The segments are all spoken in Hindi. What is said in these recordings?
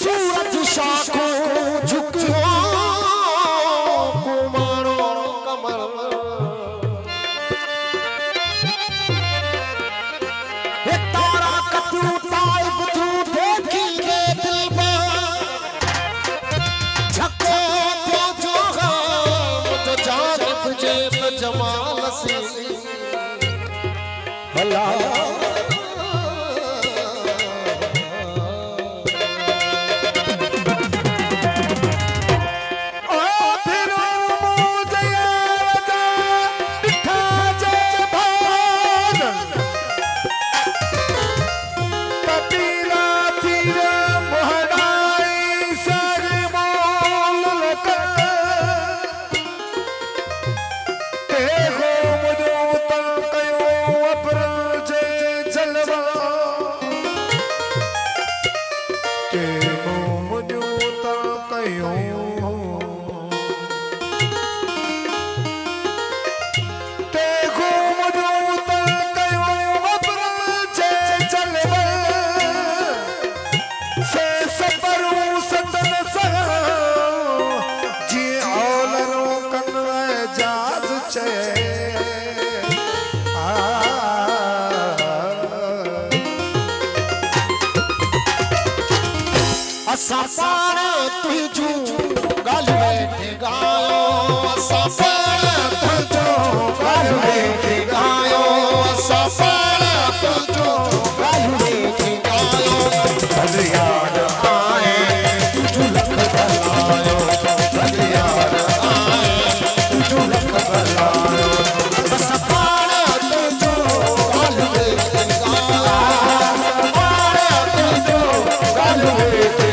सूरज शाखो झुकियो कुमारो कमर हे तारा कतू ताइब तू देखी के दिल में झको तो जो तो जान तुझे जमाल से भला सारे तुझू गल बैठे गायो सारे तुझू गल बैठे गायो सारे तुझू गल बैठे गायो भल याद आए तुझू लख भलायो भल याद आए तुझू लख भलायो सारे तुझू गल बैठे गायो सारे तुझू गल बैठे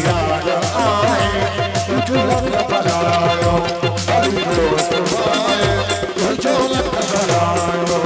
याद आए तुझो लख भलायो हरि दोस्त आए तुझो लख भलायो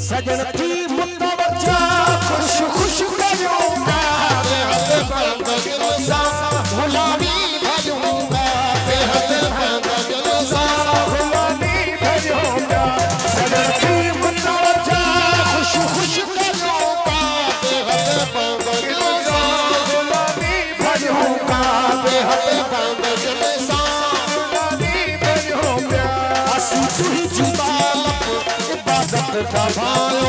सजन की मुतवज्जा खुश खुश करूंगा बेहद बंदगिलसा गुलामी भजूंगा बेहद बंदगिलसा गुलामी भजूंगा सजन की मुतवज्जा खुश खुश करूंगा बेहद बंदगिलसा गुलामी भजूंगा बेहद बंदगिलसा गुलामी भजूंगा असू तुही जुदा इबादत था भालो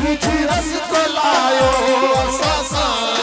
विच रस को लायो असा